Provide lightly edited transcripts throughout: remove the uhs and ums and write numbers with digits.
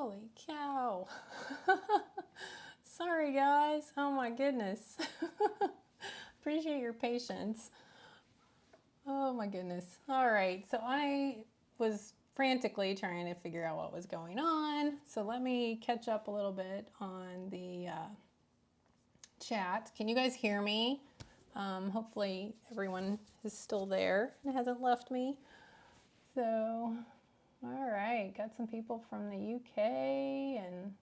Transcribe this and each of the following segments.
Holy cow. Sorry guys. Oh my goodness. Appreciate your patience. Oh my goodness. All right. So I was frantically trying to figure out what was going on. So let me catch up a little bit on the chat. Can you guys hear me? Hopefully everyone is still there and hasn't left me. So, all right, got some people from the UK and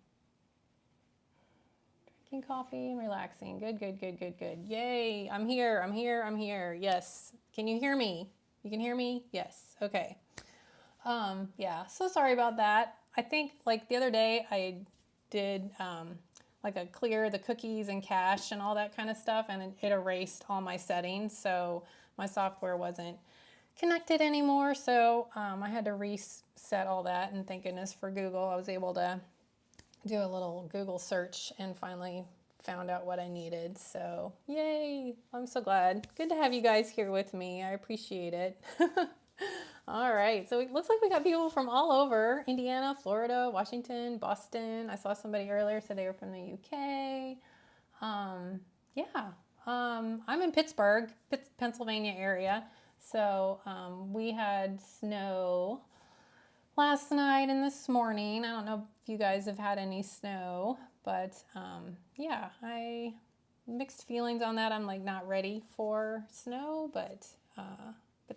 drinking coffee and relaxing. Good, good, good, good, good. Yay, I'm here, I'm here, I'm here. Yes. Can you hear me? You can hear me? Yes. Okay. Yeah, so sorry about that. I think like the other day I did like a clear the cookies and cache and all that kind of stuff, and it erased all my settings, so my software wasn't connected anymore. So I had to reset all that, and thank goodness for Google. I was able to do a little Google search and finally found out what I needed. So yay, I'm so glad. Good to have you guys here with me. I appreciate it. All right, so it looks like we got people from all over: Indiana, Florida, Washington, Boston. I saw somebody earlier said they were from the UK. Yeah, I'm in Pittsburgh, Pennsylvania area. So we had snow last night and this morning. I don't know if you guys have had any snow, but yeah, I mixed feelings on that. I'm like not ready for snow, but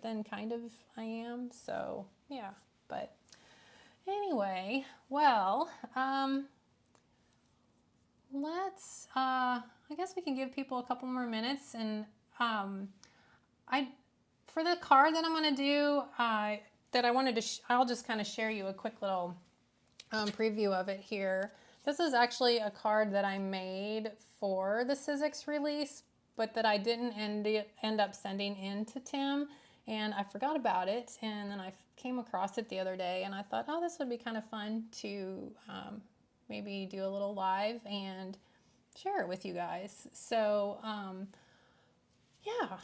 then kind of I am. So yeah, but anyway, well, let's, I guess we can give people a couple more minutes, and for the card that I'm going to do, that I wanted to, I'll just kind of share you a quick little preview of it here. This is actually a card that I made for the Sizzix release, but that I didn't end up sending in to Tim, and I forgot about it, and then I came across it the other day, and I thought, oh, this would be kind of fun to maybe do a little live and share it with you guys. So yeah.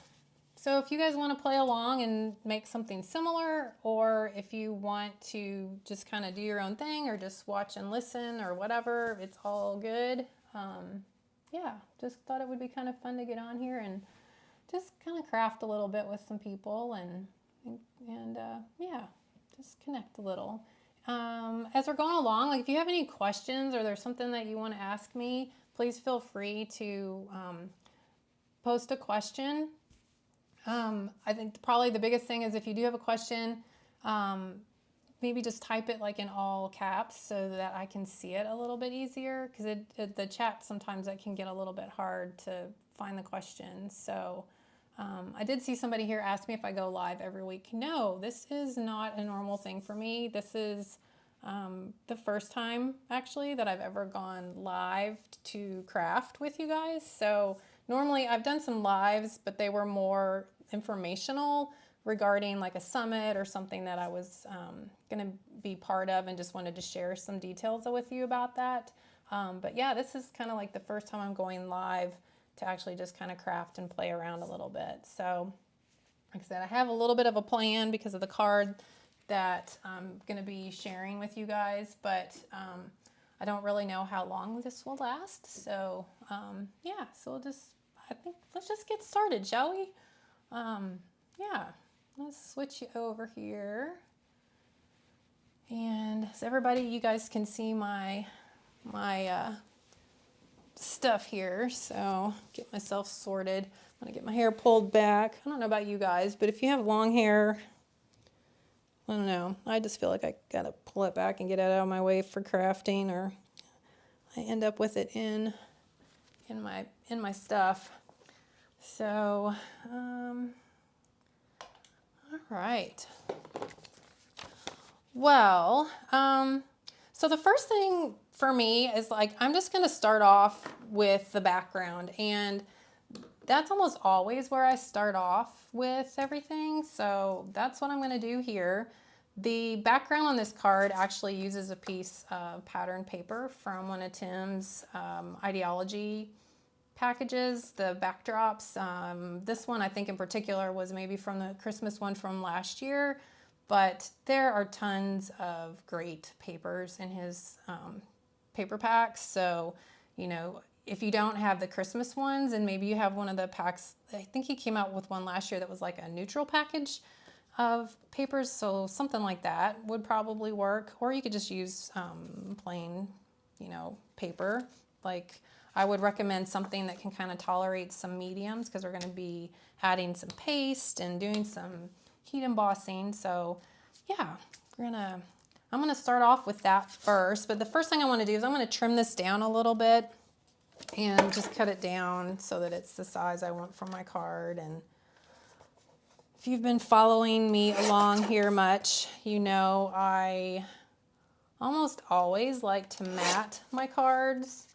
So if you guys want to play along and make something similar, or if you want to just kind of do your own thing or just watch and listen or whatever, it's all good. Yeah, just thought it would be kind of fun to get on here and just kind of craft a little bit with some people and yeah, just connect a little. As we're going along, like if you have any questions or there's something that you want to ask me, please feel free to post a question. I think probably the biggest thing is if you do have a question, maybe just type it like in all caps so that I can see it a little bit easier, because the chat sometimes that can get a little bit hard to find the questions. So I did see somebody here ask me if I go live every week. No, this is not a normal thing for me. This is the first time actually that I've ever gone live to craft with you guys. So normally I've done some lives, but they were more informational regarding like a summit or something that I was going to be part of, and just wanted to share some details with you about that. But yeah, this is kind of like the first time I'm going live to actually just kind of craft and play around a little bit. So like I said, I have a little bit of a plan because of the card that I'm going to be sharing with you guys, but I don't really know how long this will last. So yeah, so I think let's just get started, shall we? Yeah, let's switch you over here. And so everybody, you guys can see my stuff here. So get myself sorted. I'm gonna get my hair pulled back. I don't know about you guys, but if you have long hair, I don't know. I just feel like I gotta pull it back and get it out of my way for crafting, or I end up with it in my stuff. So, all right. Well, so the first thing for me is like, I'm just going to start off with the background, and that's almost always where I start off with everything. So that's what I'm going to do here. The background on this card actually uses a piece of pattern paper from one of Tim's idea-ology packages, the backdrops. This one I think in particular was maybe from the Christmas one from last year, but there are tons of great papers in his paper packs. So, you know, if you don't have the Christmas ones and maybe you have one of the packs, I think he came out with one last year that was like a neutral package of papers. So something like that would probably work. Or you could just use plain, you know, paper. Like I would recommend something that can kind of tolerate some mediums because we're going to be adding some paste and doing some heat embossing. So yeah, I'm gonna start off with that first. But the first thing I want to do is I'm going to trim this down a little bit and just cut it down so that it's the size I want for my card. And if you've been following me along here much, you know I almost always like to matte my cards.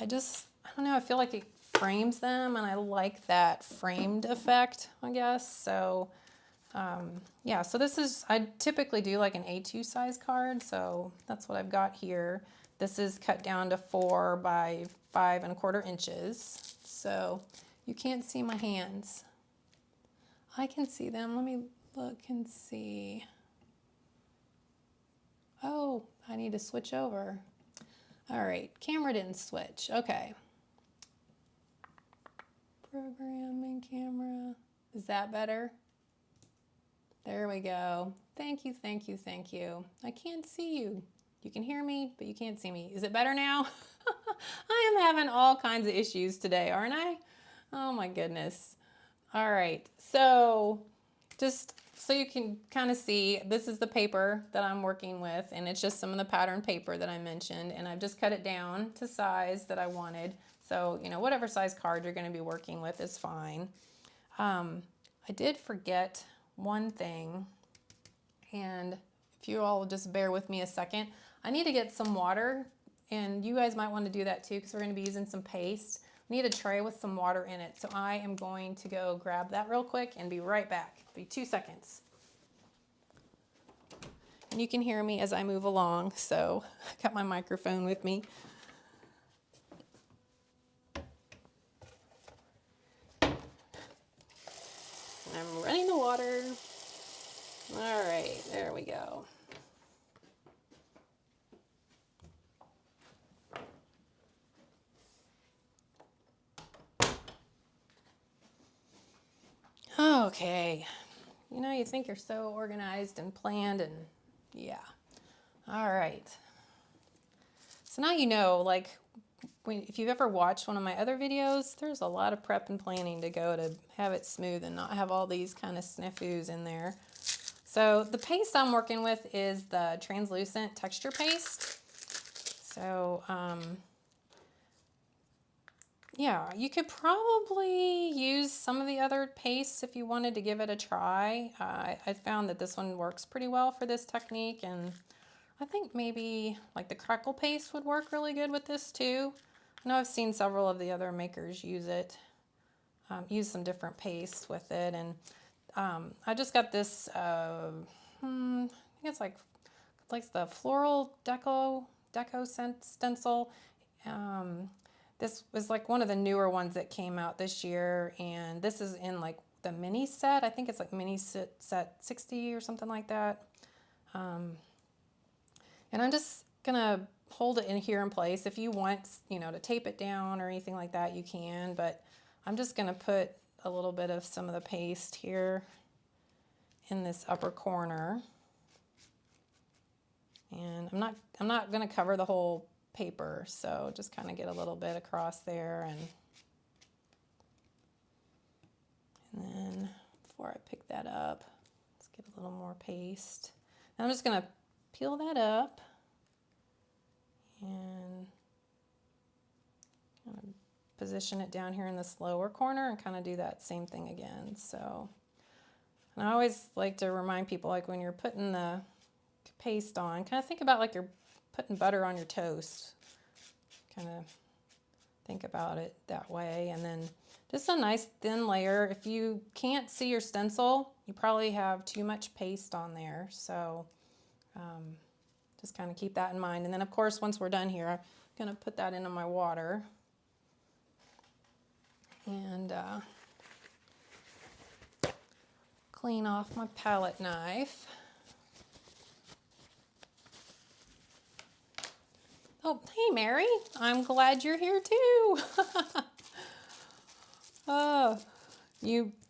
I don't know, I feel like it frames them and I like that framed effect, I guess. So yeah, so this is, I typically do like an A2 size card, so that's what I've got here. This is cut down to 4 by 5 1/4 inches, so you can't see my hands. I can see them. Let me look and see. Oh, I need to switch over. All right, camera didn't switch. Okay. Programming camera. Is that better? There we go. Thank you, thank you, thank you. I can't see you. You can hear me, but you can't see me. Is it better now? I am having all kinds of issues today, aren't I? Oh my goodness. All right, so just so you can kind of see, this is the paper that I'm working with, and it's just some of the pattern paper that I mentioned, and I've just cut it down to size that I wanted. So, you know, whatever size card you're going to be working with is fine. I did forget one thing, and if you all will just bear with me a second, I need to get some water, and you guys might want to do that too because we're going to be using some paste. We need a tray with some water in it, so I am going to go grab that real quick and be right back. Be 2 seconds. And you can hear me as I move along, so I got my microphone with me. I'm running the water. All right, there we go. Okay. You know, you think you're so organized and planned, and yeah. All right. So now you know, like, if you've ever watched one of my other videos, there's a lot of prep and planning to go to have it smooth and not have all these kind of snafus in there. So the paste I'm working with is the translucent texture paste. So yeah, you could probably use some of the other pastes if you wanted to give it a try. I found that this one works pretty well for this technique, and I think maybe like the crackle paste would work really good with this too. I know I've seen several of the other makers use it, use some different pastes with it, and I just got this, I think it's like the floral deco stencil. This was like one of the newer ones that came out this year, and this is in like the mini set. I think it's like mini set 60 or something like that. And I'm just gonna hold it in here in place. If you want, you know, to tape it down or anything like that, you can, but I'm just gonna put a little bit of some of the paste here in this upper corner. And I'm not gonna cover the whole paper, so just kind of get a little bit across there, and then before I pick that up, let's get a little more paste. And I'm just gonna peel that up and kind of position it down here in this lower corner and kind of do that same thing again. So, and I always like to remind people, like when you're putting the paste on, kind of think about like you're putting butter on your toast. Kind of think about it that way. And then just a nice thin layer. If you can't see your stencil, you probably have too much paste on there. So just kind of keep that in mind. And then of course, once we're done here, I'm gonna put that into my water. And clean off my palette knife. Oh, hey Mary, I'm glad you're here too. Oh,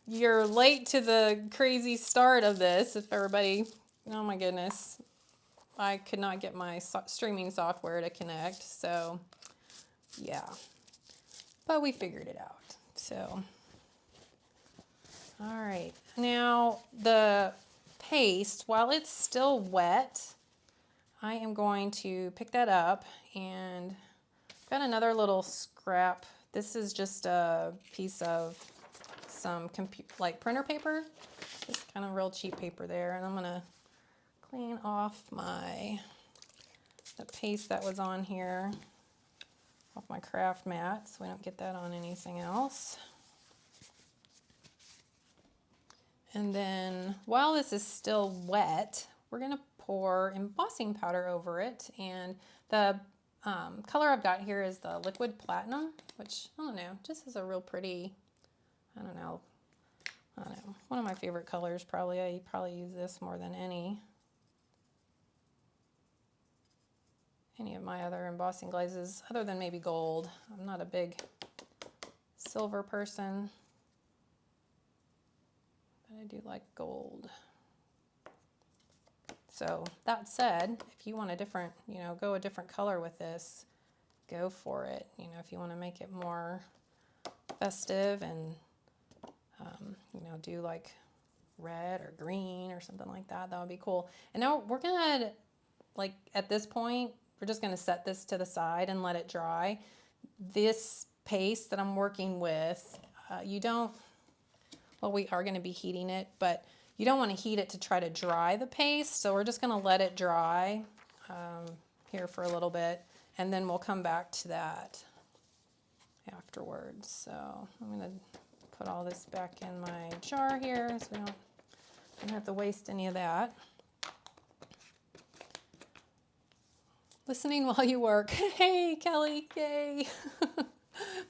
you're late to the crazy start of this. If everybody, oh my goodness, I could not get my streaming software to connect, so yeah, but we figured it out. So, all right, now the paste, while it's still wet, I am going to pick that up, and I've got another little scrap. This is just a piece of some like printer paper, just kind of real cheap paper there, and I'm gonna clean off the paste that was on here off my craft mat so we don't get that on anything else. And then while this is still wet, we're gonna pour embossing powder over it, and the color I've got here is the liquid platinum, which I don't know, just is a real pretty, I don't know, one of my favorite colors probably. I probably use this more than any of my other embossing glazes, other than maybe gold. I'm not a big silver person, but I do like gold. So that said, if you want a different, go a different color with this, go for it. If you want to make it more festive and, do like red or green or something like that, that would be cool. And now we're gonna, like at this point, we're just gonna set this to the side and let it dry. This paste that I'm working with, well, we are gonna be heating it, but you don't want to heat it to try to dry the paste, so we're just going to let it dry here for a little bit, and then we'll come back to that afterwards. So I'm going to put all this back in my jar here so we don't have to waste any of that. Listening while you work. Hey, Kelly, yay.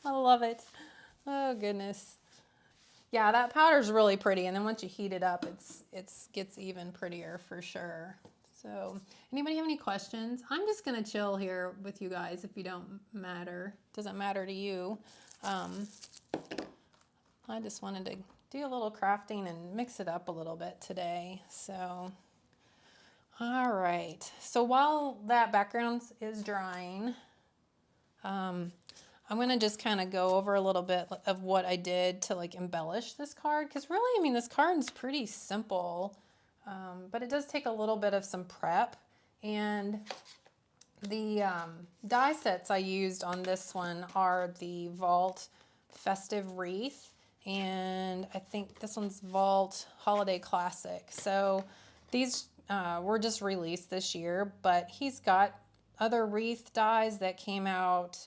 I love it. Oh, goodness. Yeah, that powder's really pretty, and then once you heat it up, it gets even prettier for sure. So, anybody have any questions? I'm just gonna chill here with you guys if you don't matter. Doesn't matter to you. I just wanted to do a little crafting and mix it up a little bit today. So, all right. So while that background is drying, I'm going to just kind of go over a little bit of what I did to like embellish this card. Because really, I mean, this card is pretty simple, but it does take a little bit of some prep. And the die sets I used on this one are the Vault Festive Wreath. And I think this one's Vault Holiday Classic. So these were just released this year, but he's got other wreath dies that came out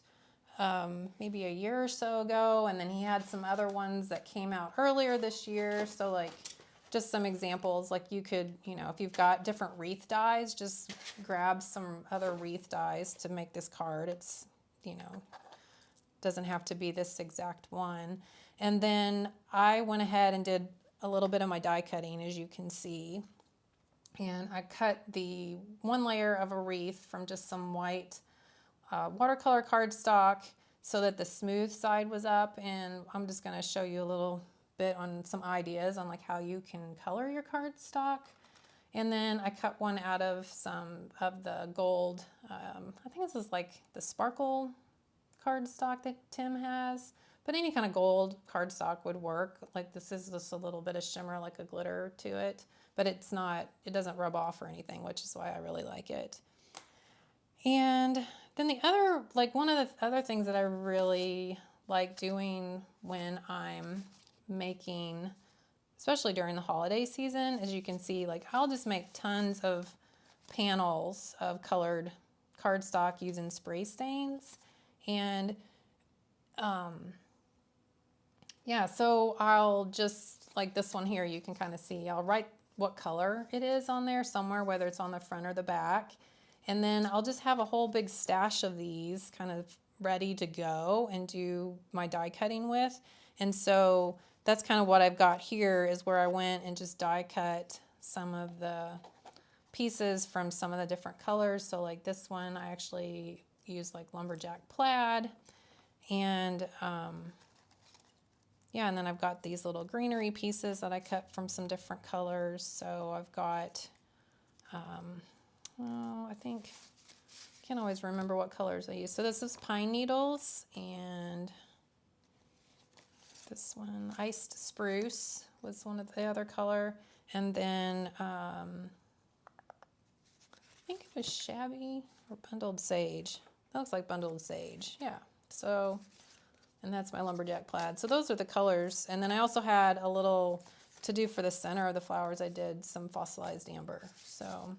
maybe a year or so ago, and then he had some other ones that came out earlier this year. So like just some examples, like you could, if you've got different wreath dies, just grab some other wreath dies to make this card. It's, doesn't have to be this exact one. And then I went ahead and did a little bit of my die cutting, as you can see. And I cut the one layer of a wreath from just some white watercolor cardstock so that the smooth side was up, and I'm just going to show you a little bit on some ideas on like how you can color your cardstock. And then I cut one out of some of the gold, I think this is like the sparkle cardstock that Tim has, but any kind of gold cardstock would work. Like this is just a little bit of shimmer, like a glitter to it, but it doesn't rub off or anything, which is why I really like it. And then one of the other things that I really like doing when I'm making, especially during the holiday season, as you can see, like I'll just make tons of panels of colored cardstock using spray stains. And yeah, so I'll just, like this one here, you can kind of see, I'll write what color it is on there somewhere, whether it's on the front or the back. And then I'll just have a whole big stash of these kind of ready to go and do my die cutting with. And so that's kind of what I've got here, is where I went and just die cut some of the pieces from some of the different colors. So like this one, I actually use like Lumberjack Plaid. And yeah, and then I've got these little greenery pieces that I cut from some different colors. So I've got, oh, I think, can't always remember what colors I use. So this is pine needles, and this one, iced spruce was one of the other color. And then I think it was shabby or bundled sage. That looks like bundled sage, yeah. So, and that's my Lumberjack Plaid. So those are the colors. And then I also had a little, to do for the center of the flowers, I did some fossilized amber. So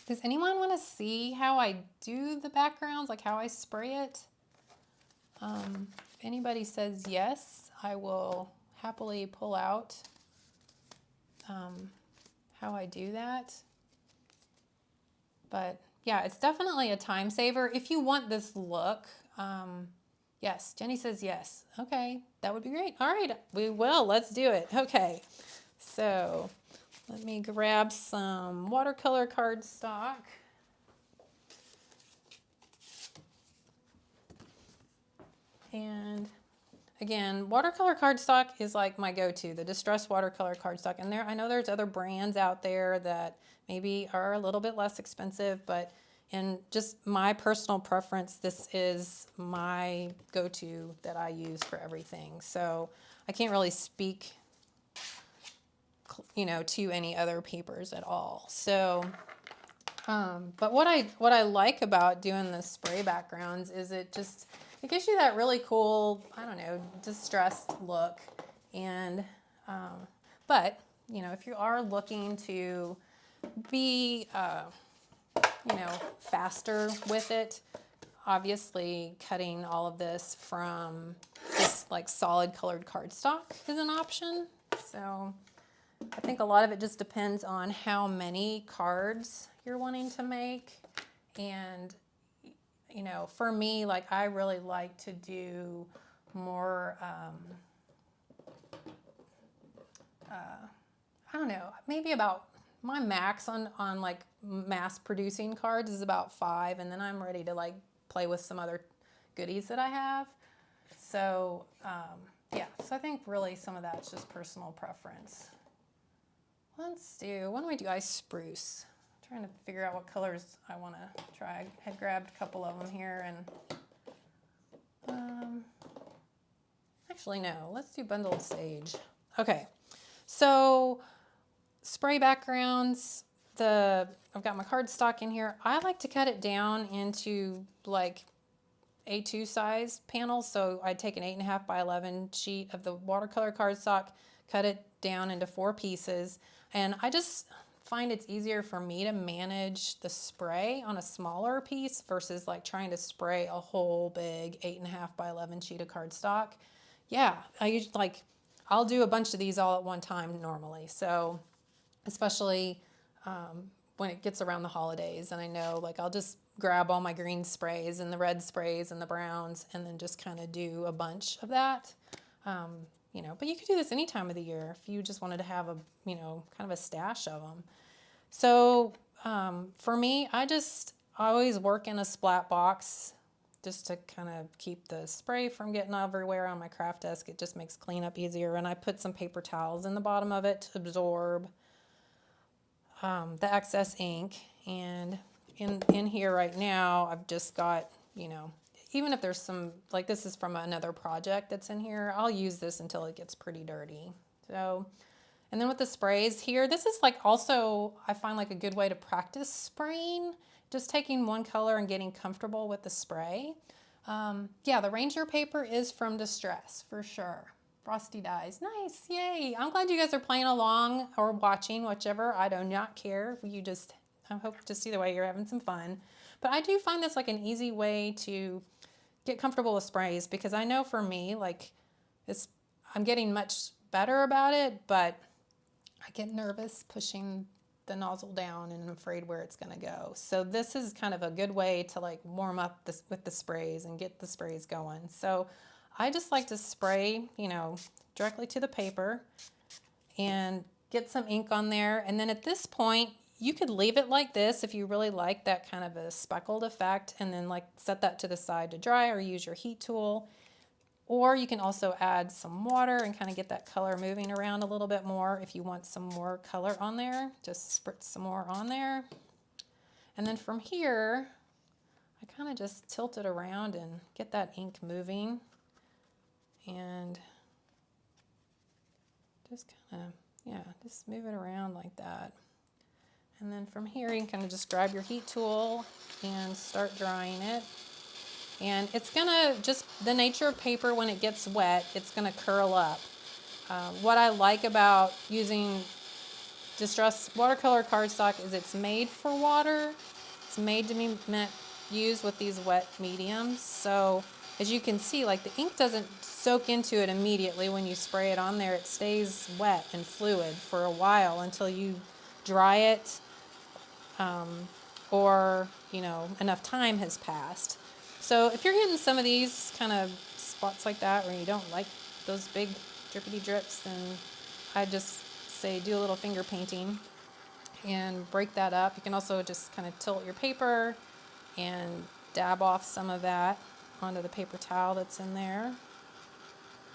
does anyone want to see how I do the backgrounds, like how I spray it? If anybody says yes, I will happily pull out how I do that. But yeah, it's definitely a time saver. If you want this look, yes, Jenny says yes. Okay, that would be great. All right, we will. Let's do it. Okay, so let me grab some watercolor cardstock. And again, watercolor cardstock is like my go-to, the distressed watercolor cardstock. And I know there's other brands out there that maybe are a little bit less expensive, but in just my personal preference, this is my go-to that I use for everything. So I can't really speak, you know, to any other papers at all. So, but what I like about doing the spray backgrounds is it gives you that really cool, I don't know, distressed look. And, but, you know, if you are looking to be, you know, faster with it, obviously cutting all of this from this like solid colored cardstock is an option. So I think a lot of it just depends on how many cards you're wanting to make. And you know, for me, like I really like to do more, I don't know, maybe about my max on like mass producing cards is about 5, and then I'm ready to like play with some other goodies that I have. So yeah, so I think really some of that's just personal preference. Why don't we do ice spruce? Trying to figure out what colors I want to try. I had grabbed a couple of them here, and actually no, let's do bundled sage. Okay, so spray backgrounds. I've got my cardstock in here. I like to cut it down into like A2 size panels. So I take an 8.5 by 11 sheet of the watercolor cardstock, cut it down into 4 pieces, and I just find it's easier for me to manage the spray on a smaller piece versus like trying to spray a whole big 8.5 by 11 sheet of cardstock. Yeah, I'll do a bunch of these all at one time normally. So especially when it gets around the holidays, and I know like I'll just grab all my green sprays and the red sprays and the browns and then just kind of do a bunch of that. You know, but you could do this any time of the year if you just wanted to have a, you know, kind of a stash of them. So for me, I always work in a splat box just to kind of keep the spray from getting everywhere on my craft desk. It just makes cleanup easier. And I put some paper towels in the bottom of it to absorb the excess ink. And in here right now, I've just got, you know, even if there's some, like this is from another project that's in here, I'll use this until it gets pretty dirty. So, and then with the sprays here, this is like also, I find like a good way to practice spraying, just taking one color and getting comfortable with the spray. Yeah, the Ranger paper is from Distress for sure. Frosty Dies, nice, yay. I'm glad you guys are playing along or watching, whichever, I do not care. I hope to see the way you're having some fun. But I do find this like an easy way to get comfortable with sprays, because I know for me, like I'm getting much better about it, but I get nervous pushing the nozzle down and I'm afraid where it's gonna go. So this is kind of a good way to like warm up this with the sprays and get the sprays going. So I just like to spray, you know, directly to the paper and get some ink on there. And then at this point, you could leave it like this if you really like that kind of a speckled effect, and then like set that to the side to dry or use your heat tool. Or you can also add some water and kind of get that color moving around a little bit more if you want some more color on there. Just spritz some more on there. And then from here, I kind of just tilt it around and get that ink moving. And just kind of, yeah, just move it around like that. And then from here, you can kind of just grab your heat tool and start drying it. And it's gonna, just the nature of paper, when it gets wet, it's gonna curl up. What I like about using distress watercolor cardstock is it's made for water. It's made to be used with these wet mediums. So as you can see, like the ink doesn't soak into it immediately when you spray it on there. It stays wet and fluid for a while until you dry it, or you know, enough time has passed. So if you're getting some of these kind of spots like that where you don't like those big drippity drips, then I just say do a little finger painting and break that up. You can also just kind of tilt your paper and dab off some of that onto the paper towel that's in there.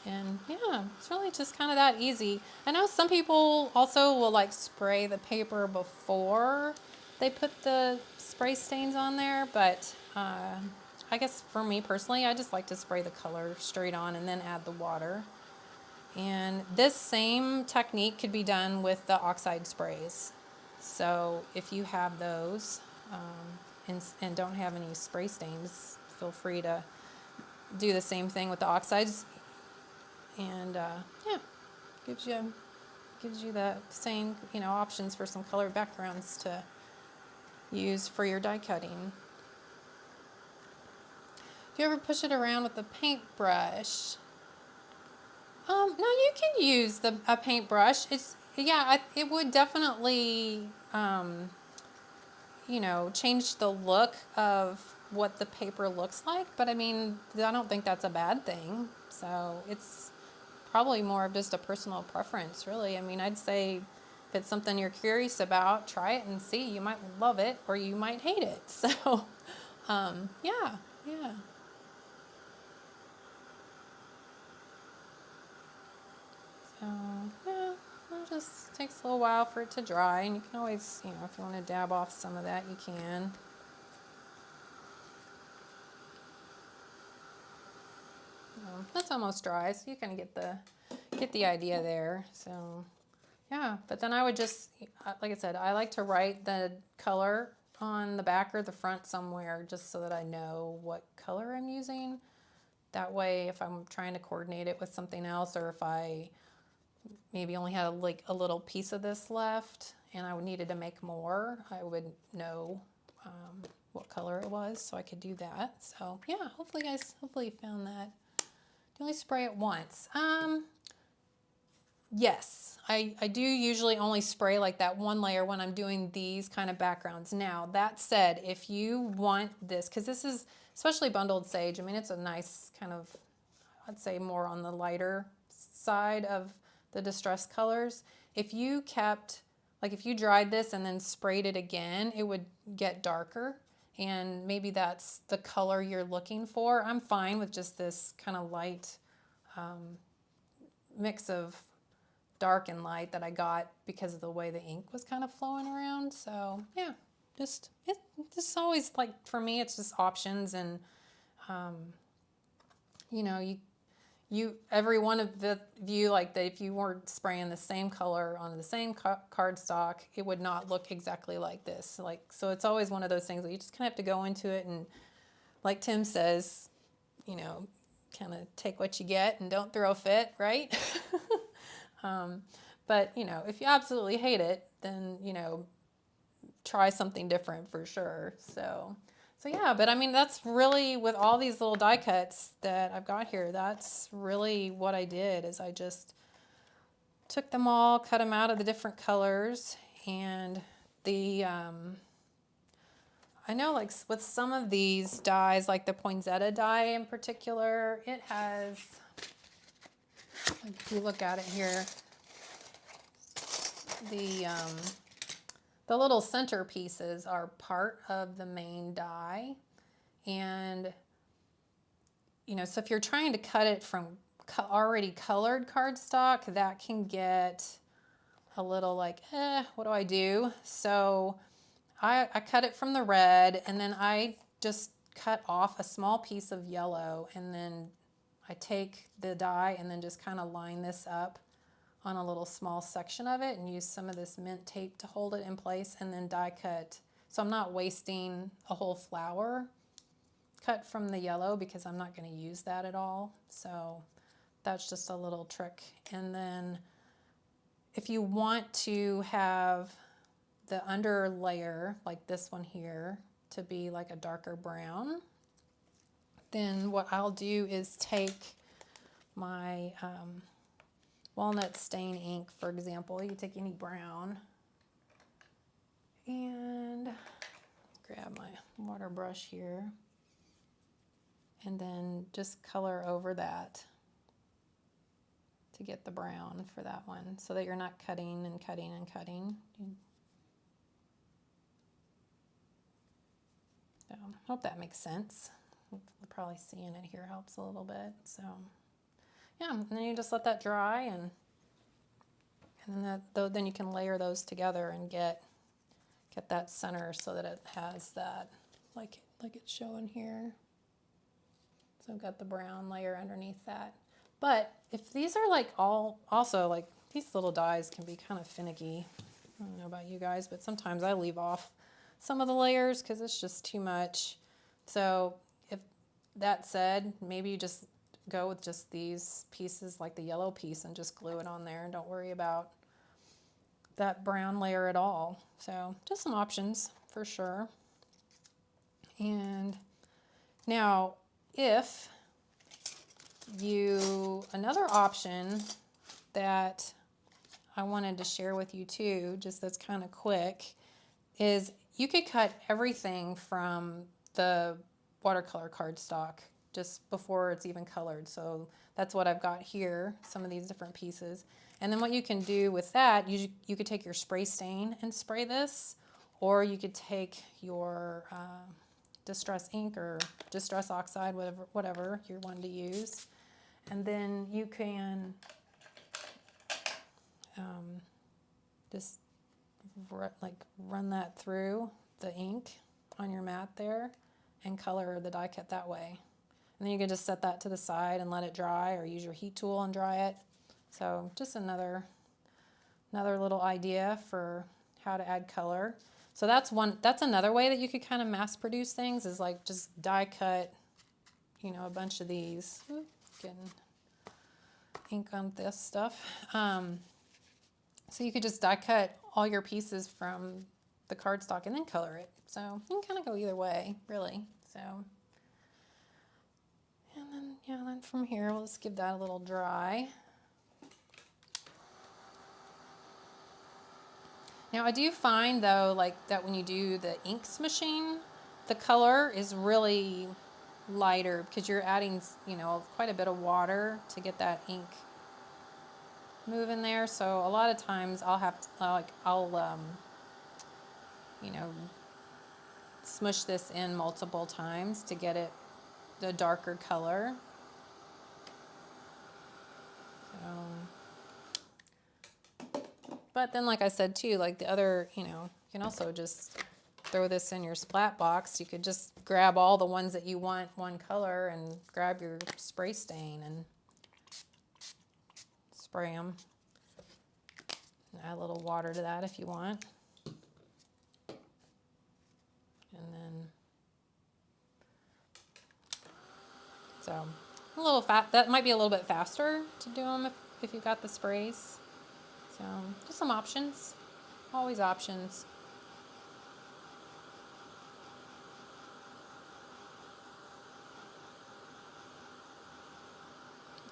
And yeah, it's really just kind of that easy. I know some people also will like spray the paper before they put the spray stains on there, but I guess for me personally, I just like to spray the color straight on and then add the water. And this same technique could be done with the oxide sprays. So if you have those and don't have any spray stains, feel free to do the same thing with the oxides. And yeah, gives you the same, you know, options for some colored backgrounds to use for your die cutting. Do you ever push it around with a paintbrush? No, you can use a paintbrush. It's, yeah, it would definitely, you know, change the look of what the paper looks like. But I mean, I don't think that's a bad thing. So it's probably more of just a personal preference, really. I mean, I'd say if it's something you're curious about, try it and see. You might love it or you might hate it. So, yeah. So, yeah, it just takes a little while for it to dry, and you can always, you know, if you want to dab off some of that, you can. That's almost dry, so you kind of get the idea there. So, yeah, but then I would just, like I said, I like to write the color on the back or the front somewhere just so that I know what color I'm using. That way, if I'm trying to coordinate it with something else, or if I maybe only had like a little piece of this left and I needed to make more, I would know what color it was, so I could do that. So yeah, hopefully you found that. You only spray it once. Yes, I do usually only spray like that one layer when I'm doing these kind of backgrounds. Now, that said, if you want this, because this is, especially bundled sage, I mean, it's a nice kind of, I'd say more on the lighter side of the distress colors. If you kept, like if you dried this and then sprayed it again, it would get darker. And maybe that's the color you're looking for. I'm fine with just this kind of light mix of dark and light that I got because of the way the ink was kind of flowing around. So yeah, just always, like, for me, it's just options. And you know, every one of you, like, if you were spraying the same color on the same cardstock, it would not look exactly like this. Like, so it's always one of those things that you just kind of have to go into it and, like Tim says, you know, kind of take what you get and don't throw a fit, right? But, you know, if you absolutely hate it, then, you know, try something different for sure. So yeah, but I mean, that's really, with all these little die cuts that I've got here, that's really what I did, is I just took them all, cut them out of the different colors. And I know, like, with some of these dies, like the poinsettia die in particular, it has, if you look at it here, the the little center pieces are part of the main die. And, you know, so if you're trying to cut it from already colored cardstock, that can get a little like, what do I do? So I cut it from the red, and then I just cut off a small piece of yellow, and then I take the die and then just kind of line this up on a little small section of it and use some of this mint tape to hold it in place, and then die cut. So I'm not wasting a whole flower cut from the yellow because I'm not going to use that at all. So that's just a little trick. And then if you want to have the under layer, like this one here, to be like a darker brown, then what I'll do is take my walnut stain ink, for example. You take any brown and grab my water brush here and then just color over that to get the brown for that one, so that you're not cutting and cutting and cutting. So I hope that makes sense. Probably seeing it here helps a little bit. So yeah, and then you just let that dry, and then you can layer those together and get that center so that it has that like it's showing here. So I've got the brown layer underneath that. But if these are like also like these little dies can be kind of finicky. I don't know about you guys, but sometimes I leave off some of the layers because it's just too much. So if that said, maybe you just go with just these pieces, like the yellow piece, and just glue it on there and don't worry about that brown layer at all. So just some options for sure. And now if another option that I wanted to share with you too, just that's kind of quick, is you could cut everything from the watercolor cardstock just before it's even colored. So that's what I've got here, some of these different pieces. And then what you can do with that, you could take your spray stain and spray this, or you could take your distress ink or distress oxide, whatever you're wanting to use. And then you can just run that through the ink on your mat there and color the die cut that way. And then you can just set that to the side and let it dry, or use your heat tool and dry it. So just another little idea for how to add color. So that's another way that you could kind of mass produce things, is like just die cut, you know, a bunch of these. Ooh, getting ink on this stuff. So you could just die cut all your pieces from the cardstock and then color it. So you can kind of go either way, really. So, and then, yeah, then from here, we'll just give that a little dry. Now I do find though, like that when you do the ink smishing, the color is really lighter because you're adding, you know, quite a bit of water to get that ink move in there. So a lot of times I'll have to, you know, smush this in multiple times to get it the darker color. But then, like I said too, like the other, you know, you can also just throw this in your splat box. You could just grab all the ones that you want one color and grab your spray stain and spray them. Add a little water to that if you want. And then, so a little that might be a little bit faster to do them if you've got the sprays. So just some options, always options.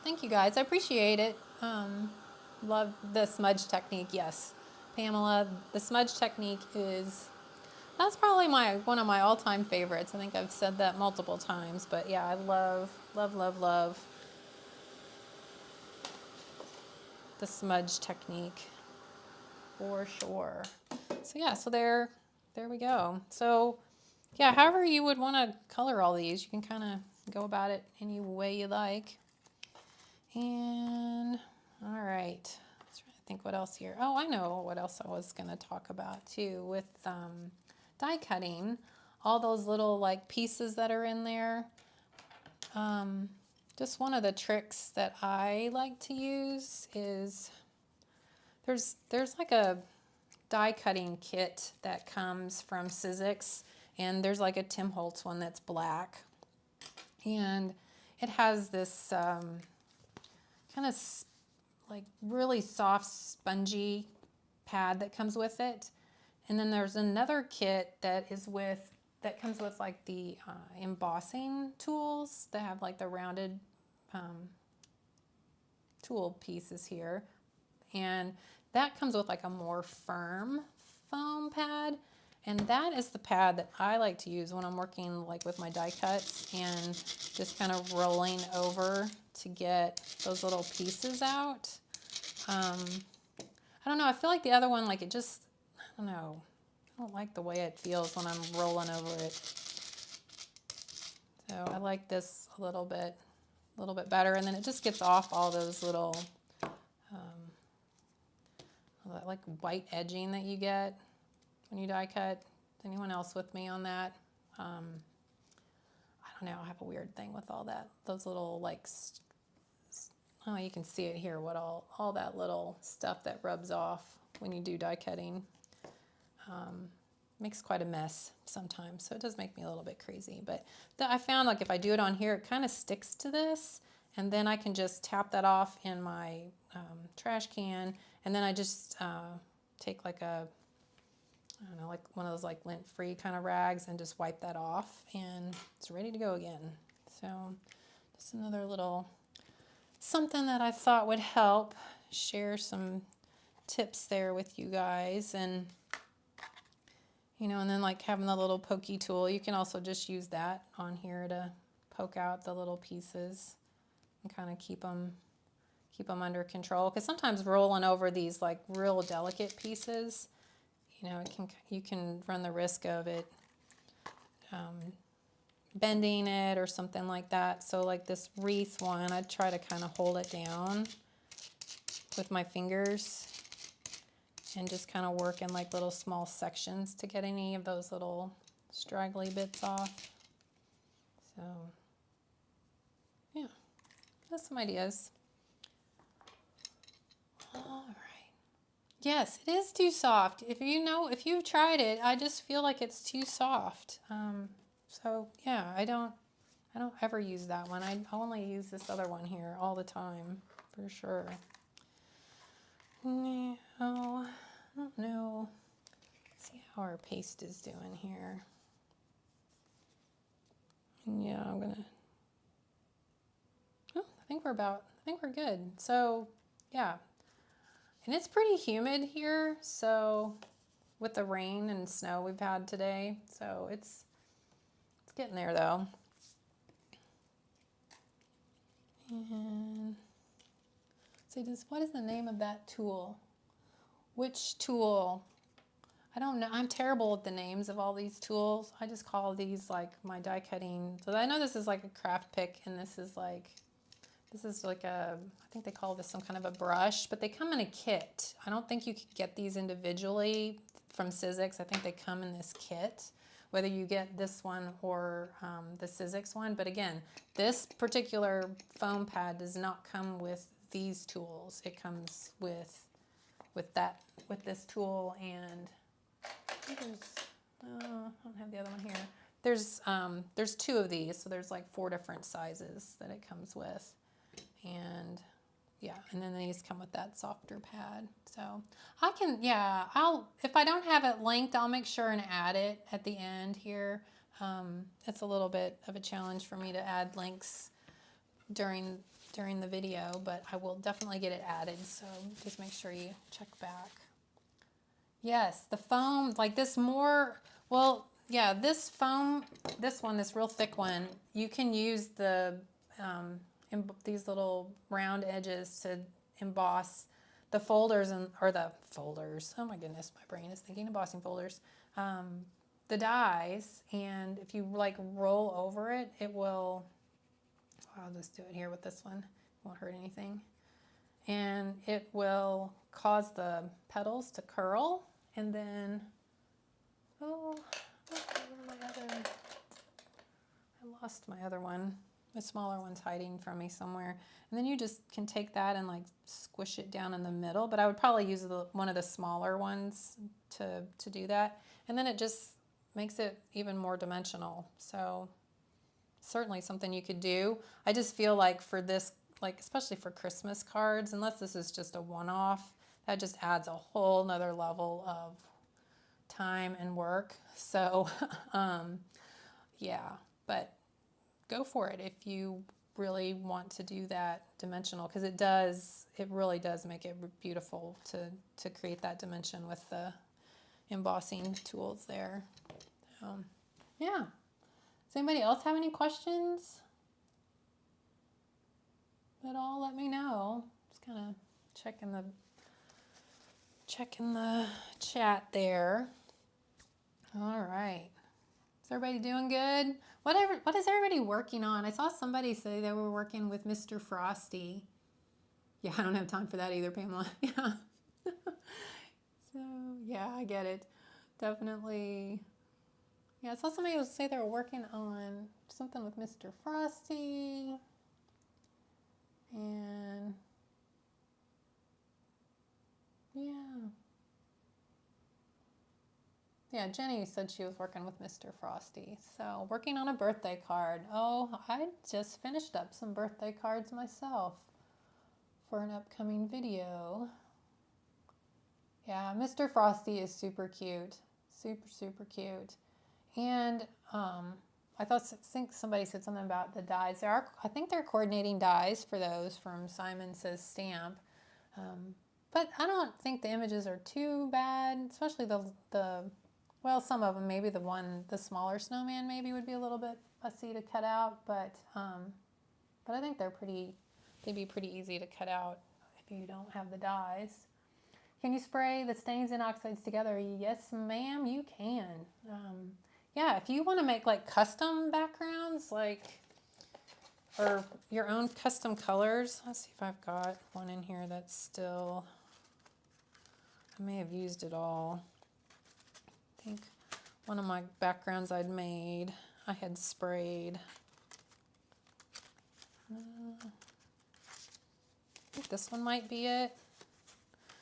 Thank you guys, I appreciate it. Love the smudge technique, yes. Pamela, the smudge technique that's probably one of my all-time favorites. I think I've said that multiple times, but yeah, I love the smudge technique. for sure. So yeah, so there we go. So yeah, however you would want to color all these, you can kind of go about it any way you like. And all right, let's try to think what else here. Oh, I know what else I was going to talk about too with die cutting. All those little like pieces that are in there. Just one of the tricks that I like to use is there's like a die cutting kit that comes from Sizzix, and there's like a Tim Holtz one that's black, and it has this kind of like really soft spongy pad that comes with it, and then there's another kit that comes with like the embossing tools that have like the rounded tool pieces here, and that comes with like a more firm foam pad, and that is the pad that I like to use when I'm working like with my die cuts and just kind of rolling over to get those little pieces out. I don't know, I feel like the other one, like it just, I don't know, I don't like the way it feels when I'm rolling over it. So I like this a little bit better, and then it just gets off all those little like white edging that you get when you die cut. Is anyone else with me on that? I don't know, I have a weird thing with all that, those little like, oh, you can see it here, what all that little stuff that rubs off when you do die cutting. Makes quite a mess sometimes, so it does make me a little bit crazy. But I found like if I do it on here, it kind of sticks to this, and then I can just tap that off in my trash can, and then I just take like a, I don't know, like one of those like lint-free kind of rags and just wipe that off, and it's ready to go again. So just another little something that I thought would help share some tips there with you guys. And you know, and then like having the little pokey tool, you can also just use that on here to poke out the little pieces and kind of keep them under control. Because sometimes rolling over these like real delicate pieces, you know, you can run the risk of it bending it or something like that. So like this wreath one, I try to kind of hold it down with my fingers and just kind of work in like little small sections to get any of those little straggly bits off. So yeah, that's some ideas. All right. Yes, it is too soft. If you've tried it, I just feel like it's too soft. So yeah, I don't ever use that one. I only use this other one here all the time, for sure. No, I don't know. Let's see how our paste is doing here. Yeah, I'm gonna. Oh, I think we're good. So yeah, and it's pretty humid here. So with the rain and snow we've had today, so it's getting there though. And so what is the name of that tool? Which tool? I don't know. I'm terrible with the names of all these tools. I just call these like my die cutting. So I know this is like a craft pick, and this is like a, I think they call this some kind of a brush, but they come in a kit. I don't think you could get these individually from Sizzix. I think they come in this kit, whether you get this one or the Sizzix one. But again, this particular foam pad does not come with these tools. It comes with this tool, and I don't have the other one here. There's two of these, so there's like 4 different sizes that it comes with, and yeah, and then these come with that softer pad. So I can, yeah, if I don't have it linked, I'll make sure and add it at the end here. It's a little bit of a challenge for me to add links during the video, but I will definitely get it added, so just make sure you check back. Yes, the foam, like this more, well, yeah, this foam, this real thick one, you can use these little round edges to emboss the folders or the folders. Oh my goodness, my brain is thinking embossing folders. The dies, and if you like roll over it, it will. I'll just do it here with this one. It won't hurt anything, and it will cause the petals to curl, and then I lost my other one. The smaller one's hiding from me somewhere. And then you just can take that and like squish it down in the middle, but I would probably use one of the smaller ones to do that. And then it just makes it even more dimensional. So certainly something you could do. I just feel like for this, like especially for Christmas cards, unless this is just a one-off, that just adds a whole nother level of time and work. So yeah, but go for it if you really want to do that dimensional, because it really does make it beautiful to create that dimension with the embossing tools there. Yeah. Does anybody else have any questions at all? Let me know. Just kind of checking the chat there. All right. Is everybody doing good? What is everybody working on? I saw somebody say they were working with Mr. Frosty. Yeah, I don't have time for that either, Pamela. Yeah. So, yeah, I get it. Definitely. Yeah, I saw somebody say they were working on something with Mr. Frosty. And, yeah. Yeah, Jenny said she was working with Mr. Frosty. So, working on a birthday card. Oh, I just finished up some birthday cards myself for an upcoming video. Yeah, Mr. Frosty is super cute. Super, super cute. And I think somebody said something about the dies. I think they're coordinating dies for those from Simon Says Stamp. But I don't think the images are too bad, especially well, some of them, maybe the smaller snowman maybe would be a little bit fussy to cut out, but I think they'd be pretty easy to cut out if you don't have the dies. Can you spray the stains and oxides together? Yes, ma'am, you can. Yeah, if you want to make like custom backgrounds, or your own custom colors. Let's see if I've got one in here that's still, I may have used it all. I think one of my backgrounds I'd made, I had sprayed. I think this one might be it.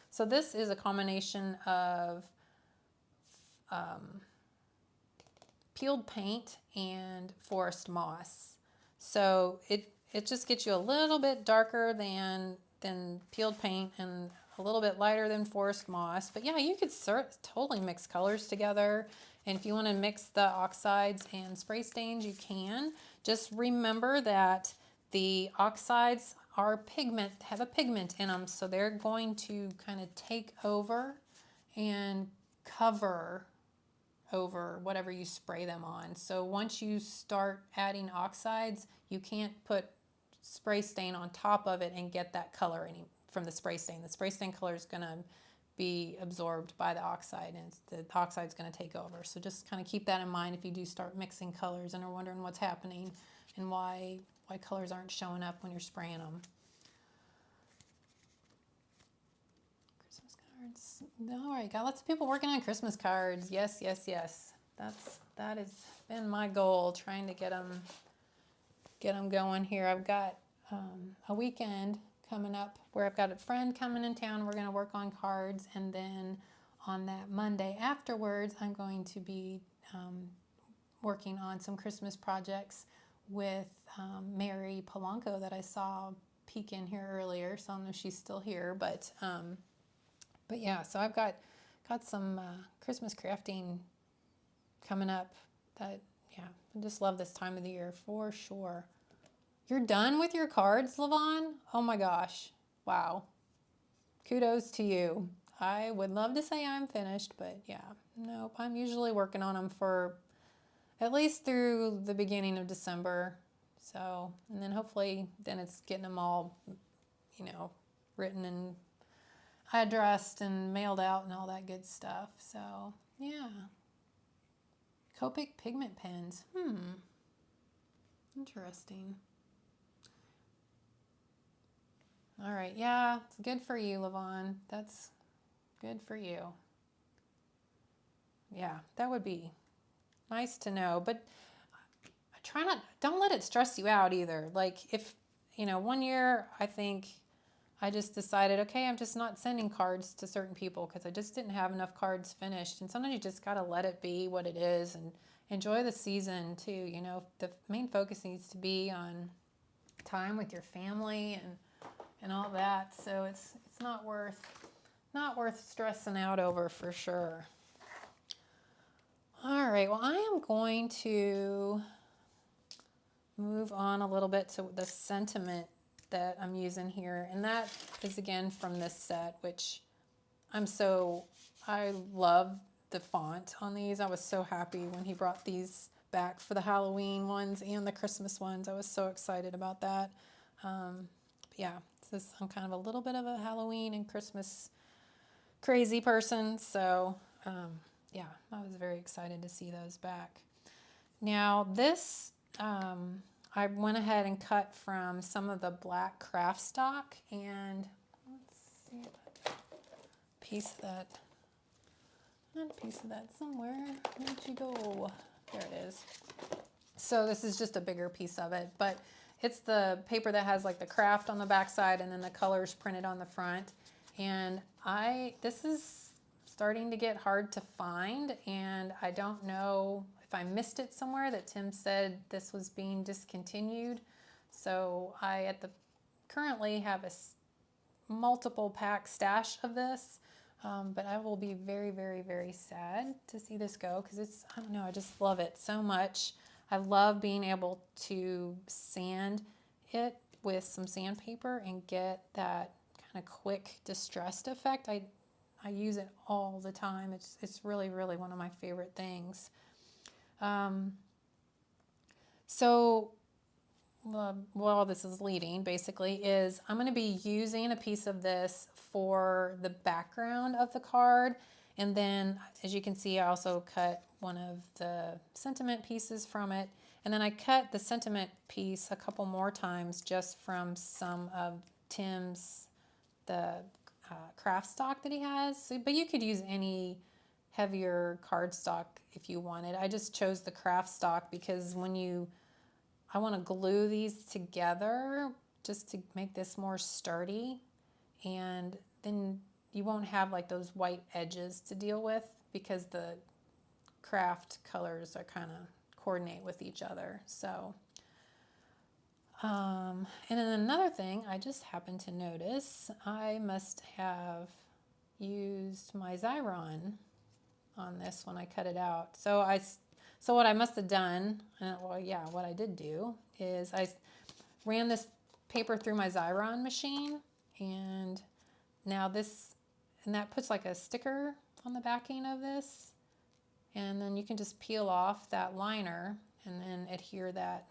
So this is a combination of peeled paint and forest moss. So it just gets you a little bit darker than peeled paint and a little bit lighter than forest moss. But yeah, you could totally mix colors together. And if you want to mix the oxides and spray stains, you can. Just remember that the oxides have a pigment in them, so they're going to kind of take over and cover over whatever you spray them on. So once you start adding oxides, you can't put spray stain on top of it and get that color from the spray stain. The spray stain color is going to be absorbed by the oxide, and the oxide's going to take over. So just kind of keep that in mind if you do start mixing colors and are wondering what's happening and why colors aren't showing up when you're spraying them. Christmas cards. All right, got lots of people working on Christmas cards. Yes, yes, yes. That has been my goal, trying to get them going here. I've got a weekend coming up where I've got a friend coming in town. We're going to work on cards, and then on that Monday afterwards, I'm going to be working on some Christmas projects with Mary Polanco that I saw peek in here earlier. So I don't know if she's still here, but yeah. So I've got some Christmas crafting coming up. That I just love this time of the year for sure. You're done with your cards, Levon? Oh my gosh! Wow. Kudos to you. I would love to say I'm finished, but yeah, nope. I'm usually working on them for at least through the beginning of December. So, and then hopefully then it's getting them all, written and addressed and mailed out and all that good stuff. So yeah. Copic pigment pens. Interesting. All right, yeah, it's good for you, Levon. That's good for you. Yeah, that would be nice to know, but try not, don't let it stress you out either. Like if, you know, one year I think I just decided, okay, I'm just not sending cards to certain people because I just didn't have enough cards finished. And sometimes you just got to let it be what it is and enjoy the season too. You know, the main focus needs to be on time with your family and all that. So it's not worth stressing out over for sure. All right, well, I am going to move on a little bit to the sentiment that I'm using here, and that is again from this set, which I love the font on these. I was so happy when he brought these back for the Halloween ones and the Christmas ones. I was so excited about that. Yeah, I'm kind of a little bit of a Halloween and Christmas crazy person, so yeah, I was very excited to see those back. Now this, I went ahead and cut from some of the black Kraft stock, and let's see a piece of that. Not a piece of that somewhere. Where'd you go? There it is. So this is just a bigger piece of it, but it's the paper that has like the Kraft on the back side and then the colors printed on the front. And this is starting to get hard to find, and I don't know if I missed it somewhere that Tim said this was being discontinued. So I currently have a multiple pack stash of this, but I will be very, very, very sad to see this go because I don't know, I just love it so much. I love being able to sand it with some sandpaper and get that kind of quick distressed effect. I use it all the time. It's really, really one of my favorite things. So well, this is leading basically is I'm going to be using a piece of this for the background of the card. And then as you can see, I also cut one of the sentiment pieces from it. And then I cut the sentiment piece a couple more times just from some of Tim's, the Kraft stock that he has. So, but you could use any heavier cardstock if you wanted. I just chose the Kraft stock because I want to glue these together just to make this more sturdy, and then you won't have like those white edges to deal with because the Kraft colors are kind of coordinate with each other. So and then another thing I just happened to notice, I must have used my Xyron on this when I cut it out. So what I must have done, well, yeah, what I did do is I ran this paper through my Xyron machine, and now that puts like a sticker on the backing of this, and then you can just peel off that liner and then adhere that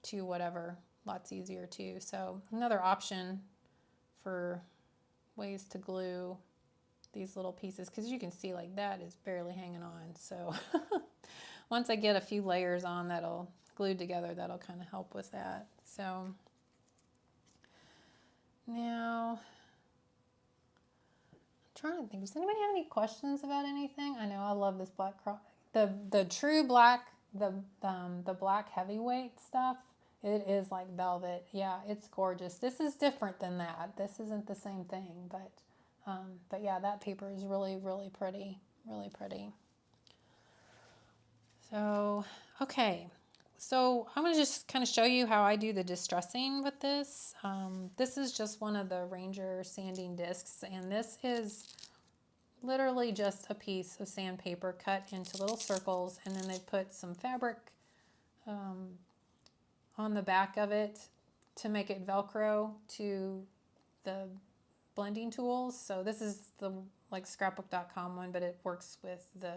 to whatever, lots easier too. So another option for ways to glue these little pieces, because you can see like that is barely hanging on. So once I get a few layers on that'll glued together, that'll kind of help with that. So now I'm trying to think, does anybody have any questions about anything? I know I love this black the true black, the black heavyweight stuff. It is like velvet. Yeah, it's gorgeous. This is different than that. This isn't the same thing, but yeah, that paper is really, really pretty, really pretty. So, okay. So I'm going to just kind of show you how I do the distressing with this. This is just one of the Ranger sanding discs, and this is literally just a piece of sandpaper cut into little circles, and then they put some fabric on the back of it to make it Velcro to the blending tools. So this is the like scrapbook.com one, but it works with the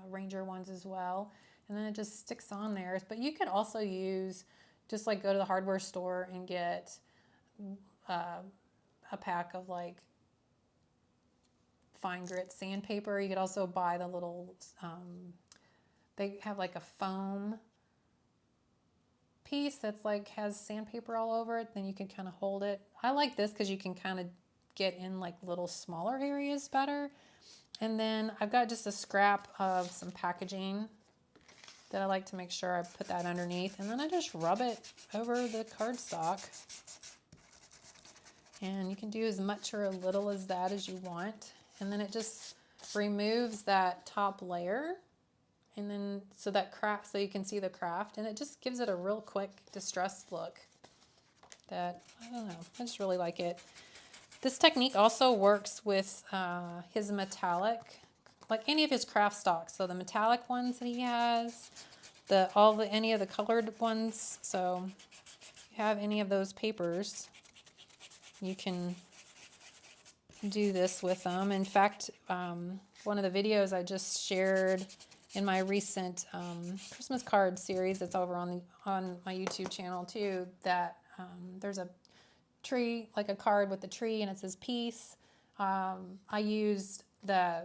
Ranger ones as well. And then it just sticks on there. But you could also use, just like go to the hardware store and get a pack of like fine grit sandpaper. You could also buy the little, they have like a foam piece that's like has sandpaper all over it. Then you can kind of hold it. I like this because you can kind of get in like little smaller areas better. And then I've got just a scrap of some packaging that I like to make sure I put that underneath. And then I just rub it over the cardstock. And you can do as much or a little as that as you want. And then it just removes that top layer. And then so that craft, so you can see the craft. And it just gives it a real quick distressed look that, I don't know, I just really like it. This technique also works with his metallic, like any of his craft stocks. So the metallic ones that he has, any of the colored ones. So if you have any of those papers, you can do this with them. In fact, one of the videos I just shared in my recent Christmas card series that's over on my YouTube channel too, that there's a tree, like a card with the tree, and it says peace. I used the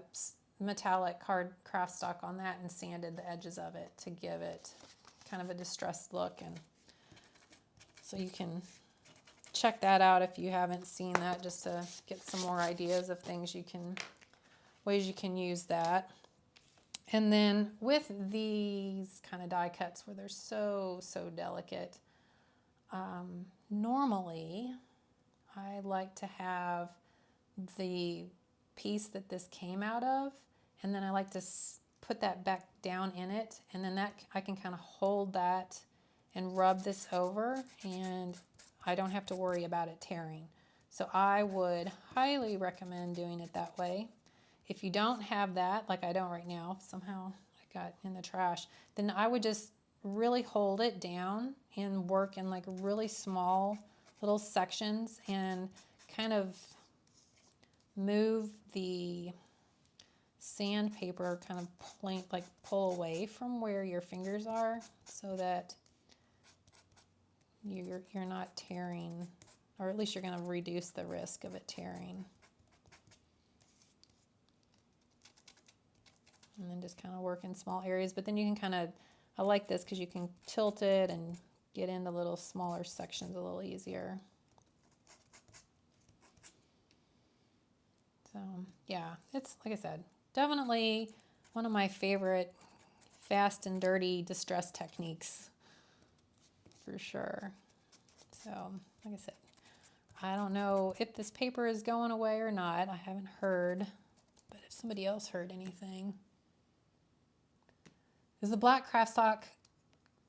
metallic craft stock on that and sanded the edges of it to give it kind of a distressed look. And so you can check that out if you haven't seen that, just to get some more ideas of ways you can use that. And then with these kind of die cuts where they're so delicate, normally I like to have the piece that this came out of, and then I like to put that back down in it, and then I can kind of hold that and rub this over, and I don't have to worry about it tearing. So I would highly recommend doing it that way. If you don't have that, like I don't right now, somehow I got in the trash, then I would just really hold it down and work in like really small little sections and kind of move the sandpaper, kind of pull away from where your fingers are so that you're not tearing, or at least you're going to reduce the risk of it tearing. And then just kind of work in small areas, but then you can kind of, I like this because you can tilt it and get into little smaller sections a little easier. So yeah, it's, like I said, definitely one of my favorite fast and dirty distress techniques for sure. So like I said, I don't know if this paper is going away or not. I haven't heard, but if somebody else heard anything. Is the black Kraft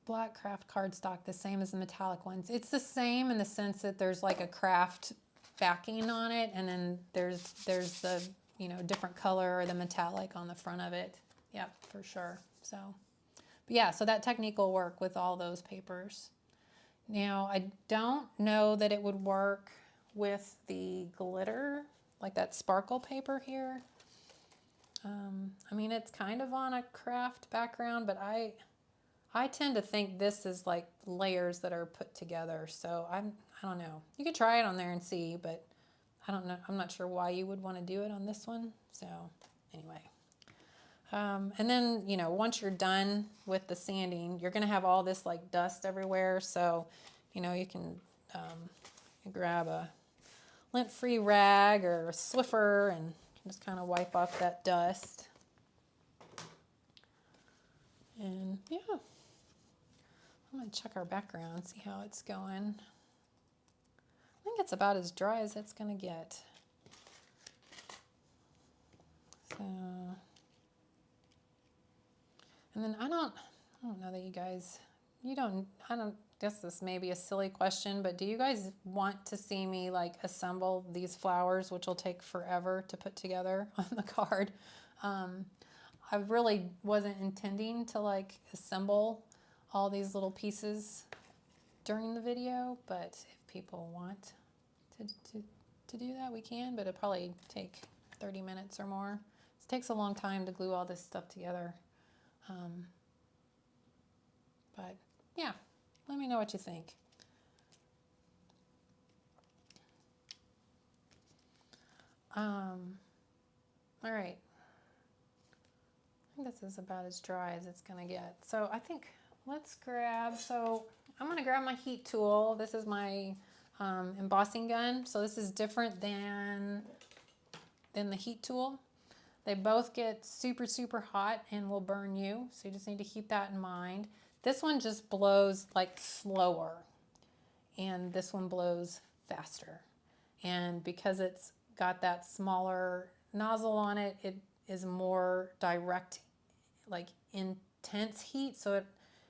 cardstock the same as the metallic ones? It's the same in the sense that there's like a Kraft backing on it, and then there's the, you know, different color or the metallic on the front of it. Yep, for sure. So, but yeah, so that technique will work with all those papers. Now, I don't know that it would work with the glitter, like that sparkle paper here. I mean, it's kind of on a craft background, but I tend to think this is like layers that are put together. So I don't know. You could try it on there and see, but I don't know. I'm not sure why you would want to do it on this one. So anyway. And then, you know, once you're done with the sanding, you're going to have all this like dust everywhere. So, you know, you can grab a lint-free rag or a Swiffer and just kind of wipe off that dust. And yeah, I'm going to check our background, see how it's going. I think it's about as dry as it's going to get. So, and then I don't know that you guys, I don't guess this may be a silly question, but do you guys want to see me like assemble these flowers, which will take forever to put together on the card? I really wasn't intending to like assemble all these little pieces during the video, but if people want to do that, we can, but it'll probably take 30 minutes or more. It takes a long time to glue all this stuff together. But yeah, let me know what you think. All right. I think this is about as dry as it's gonna get. So I think let's grab, so I'm gonna grab my heat tool. This is my embossing gun. So this is different than the heat tool. They both get super, super hot and will burn you. So you just need to keep that in mind. This one just blows like slower, and this one blows faster. And because it's got that smaller nozzle on it, it is more direct, like intense heat. So it,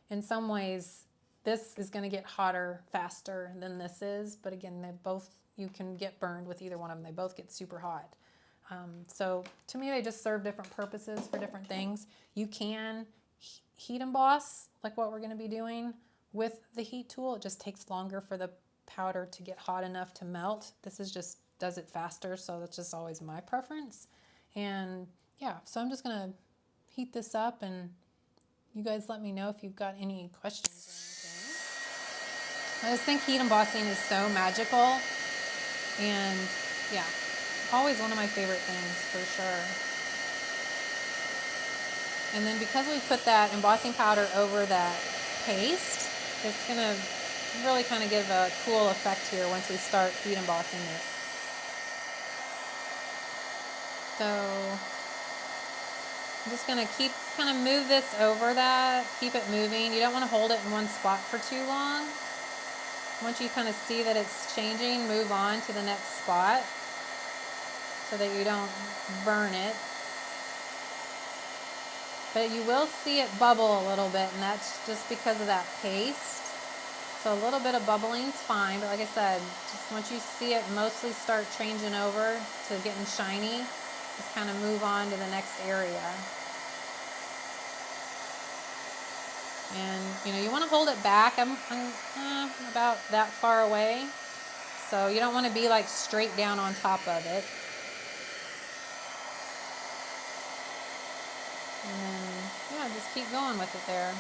in some ways, this is going to get hotter faster than this is. But again, they both, you can get burned with either one of them. They both get super hot. So to me, they just serve different purposes for different things. You can heat emboss, like what we're going to be doing with the heat tool. It just takes longer for the powder to get hot enough to melt. This is just does it faster, so that's just always my preference. And yeah, so I'm just going to heat this up, and you guys let me know if you've got any questions or anything. I just think heat embossing is so magical, and yeah, always one of my favorite things for sure. And then because we put that embossing powder over that paste, it's going to really kind of give a cool effect here once we start heat embossing it. So I'm just going to keep kind of move this over that, keep it moving. You don't want to hold it in one spot for too long. Once you kind of see that it's changing, move on to the next spot so that you don't burn it. But you will see it bubble a little bit, and that's just because of that paste. So a little bit of bubbling is fine, but like I said, just once you see it mostly start changing over to getting shiny, just kind of move on to the next area. And you know, you want to hold it back. I'm about that far away, so you don't want to be like straight down on top of it. And then, yeah, just keep going with it there.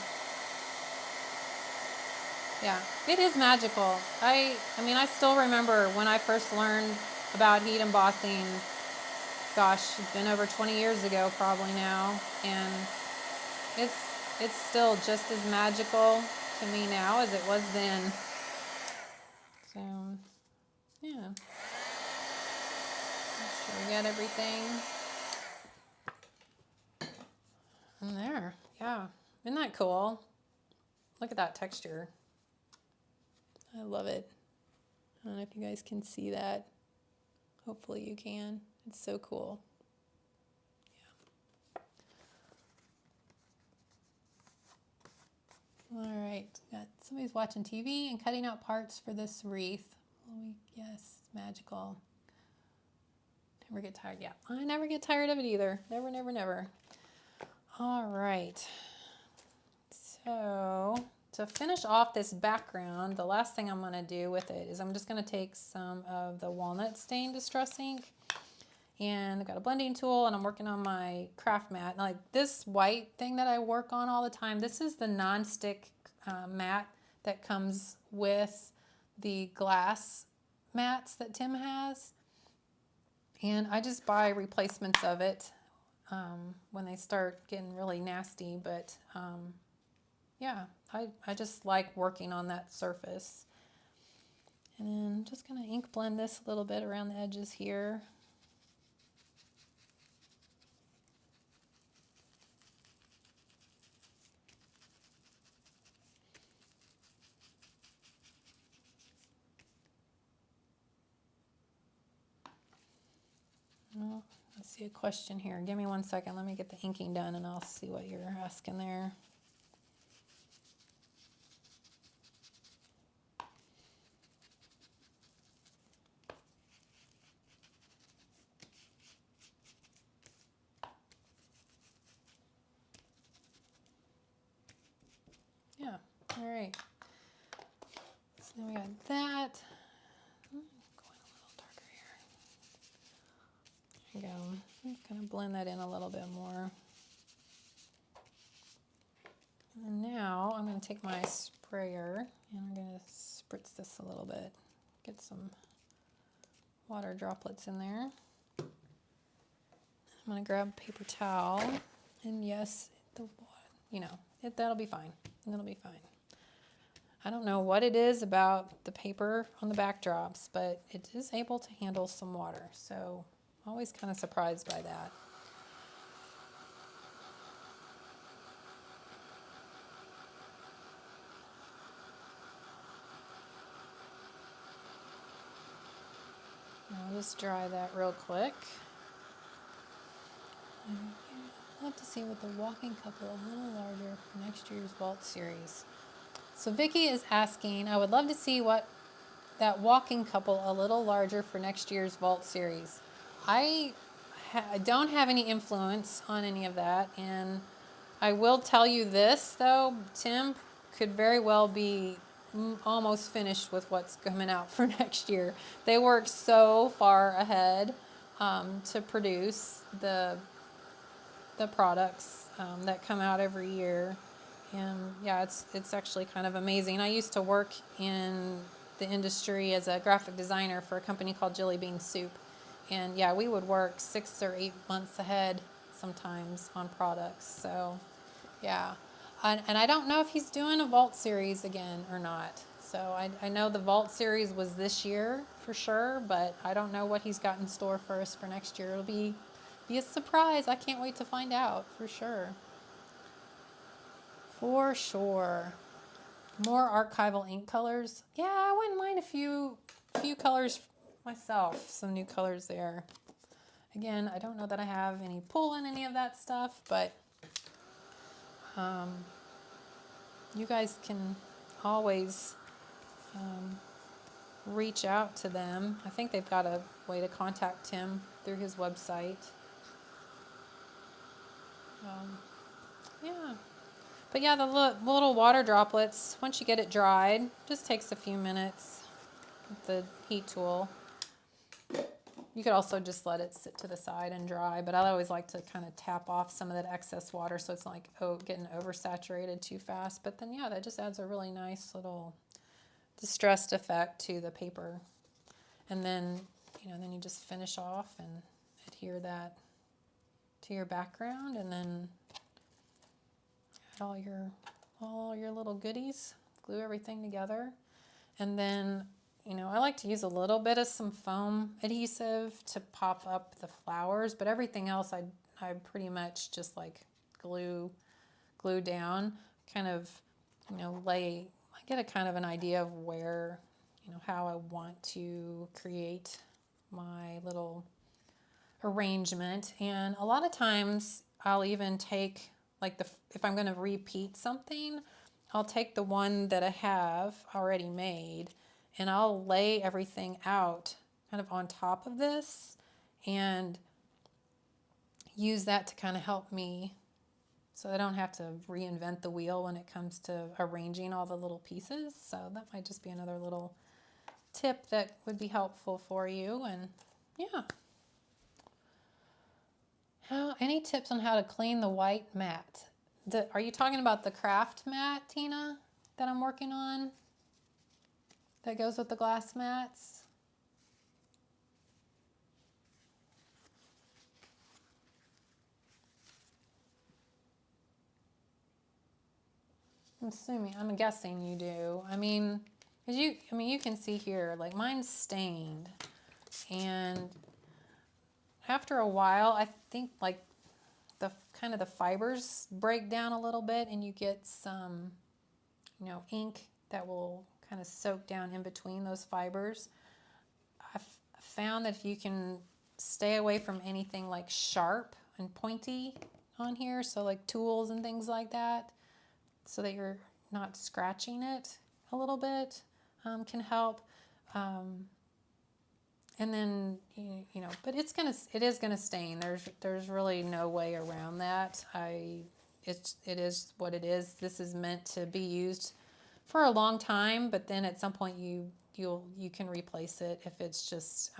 Yeah, it is magical. I mean, I still remember when I first learned about heat embossing, gosh, it's been over 20 years ago probably now, and it's still just as magical to me now as it was then. So, yeah. Make sure we got everything in there. Yeah, isn't that cool? Look at that texture. I love it. I don't know if you guys can see that. Hopefully you can. It's so cool. Yeah. All right. Got somebody's watching TV and cutting out parts for this wreath. Yes, it's magical. Never get tired. Yeah, I never get tired of it either. Never, never, never. All right. So to finish off this background, the last thing I'm going to do with it is I'm just going to take some of the Walnut stain distress ink, and I've got a blending tool, and I'm working on my Kraft mat. Like this white thing that I work on all the time, this is the non-stick mat that comes with the glass mats that Tim has, and I just buy replacements of it when they start getting really nasty, but yeah, I just like working on that surface. And then I'm just going to ink blend this a little bit around the edges here. Oh, I see a question here. Give me 1 second. Let me get the inking done and I'll see what you're asking there. Yeah, all right. So now we got that. Going a little darker here. There you go. I'm just gonna blend that in a little bit more. And now I'm gonna take my sprayer and I'm gonna spritz this a little bit. Get some water droplets in there. I'm gonna grab a paper towel, and yes, that'll be fine. It'll be fine. I don't know what it is about the paper on the backdrops, but it is able to handle some water. So I'm always kind of surprised by that. I'll just dry that real quick. I'd love to see what the walking couple a little larger for next year's vault series. So Vicky is asking, I would love to see what that walking couple a little larger for next year's vault series. I don't have any influence on any of that, and I will tell you this though, Tim could very well be almost finished with what's coming out for next year. They work so far ahead to produce the products that come out every year. And yeah, it's actually kind of amazing. I used to work in the industry as a graphic designer for a company called Jelly Bean Soup. And yeah, we would work 6 or 8 months ahead sometimes on products. So yeah, and I don't know if he's doing a vault series again or not. So I know the vault series was this year for sure, but I don't know what he's got in store for us for next year. It'll be a surprise. I can't wait to find out for sure. For sure. More archival ink colors. Yeah, I wouldn't mind a few colors myself. Some new colors there. Again, I don't know that I have any pull in any of that stuff, but you guys can always reach out to them. I think they've got a way to contact him through his website. Yeah. But yeah, the little water droplets, once you get it dried, just takes a few minutes with the heat tool. You could also just let it sit to the side and dry, but I always like to kind of tap off some of that excess water so it's not like getting oversaturated too fast. But then yeah, that just adds a really nice little distressed effect to the paper. And then, then you just finish off and adhere that to your background, and then all your little goodies, glue everything together. And then, I like to use a little bit of some foam adhesive to pop up the flowers, but everything else I pretty much just like glue down, kind of, I get a kind of an idea of where, how I want to create my little arrangement. And a lot of times I'll even take, like, if I'm going to repeat something, I'll take the one that I have already made and I'll lay everything out kind of on top of this and use that to kind of help me so I don't have to reinvent the wheel when it comes to arranging all the little pieces. So that might just be another little tip that would be helpful for you. And yeah. Any tips on how to clean the white mat? Are you talking about the Kraft mat, Tina, that I'm working on? That goes with the glass mats? I'm guessing you do. I mean, you can see here, like mine's stained, and after a while, I think like the fibers break down a little bit, and you get some, ink that will kind of soak down in between those fibers. I've found that if you can stay away from anything like sharp and pointy on here, so like tools and things like that, so that you're not scratching it a little bit, can help. And then, but it is gonna stain. There's really no way around that. It is what it is. This is meant to be used for a long time, but then at some point you can replace it if it's just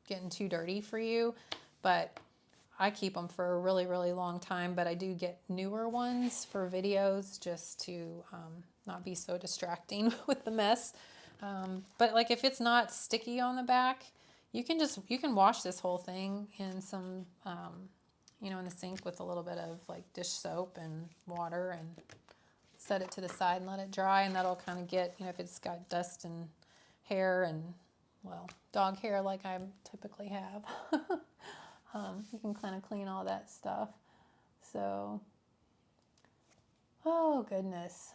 getting too dirty for you. But I keep them for a really, really long time, but I do get newer ones for videos just to not be so distracting with the mess. But like if it's not sticky on the back, you can wash this whole thing in some, you know, in the sink with a little bit of like dish soap and water, and set it to the side and let it dry, and that'll kind of get, you know, if it's got dust and hair and, well, dog hair like I typically have, you can kind of clean all that stuff. So, oh goodness.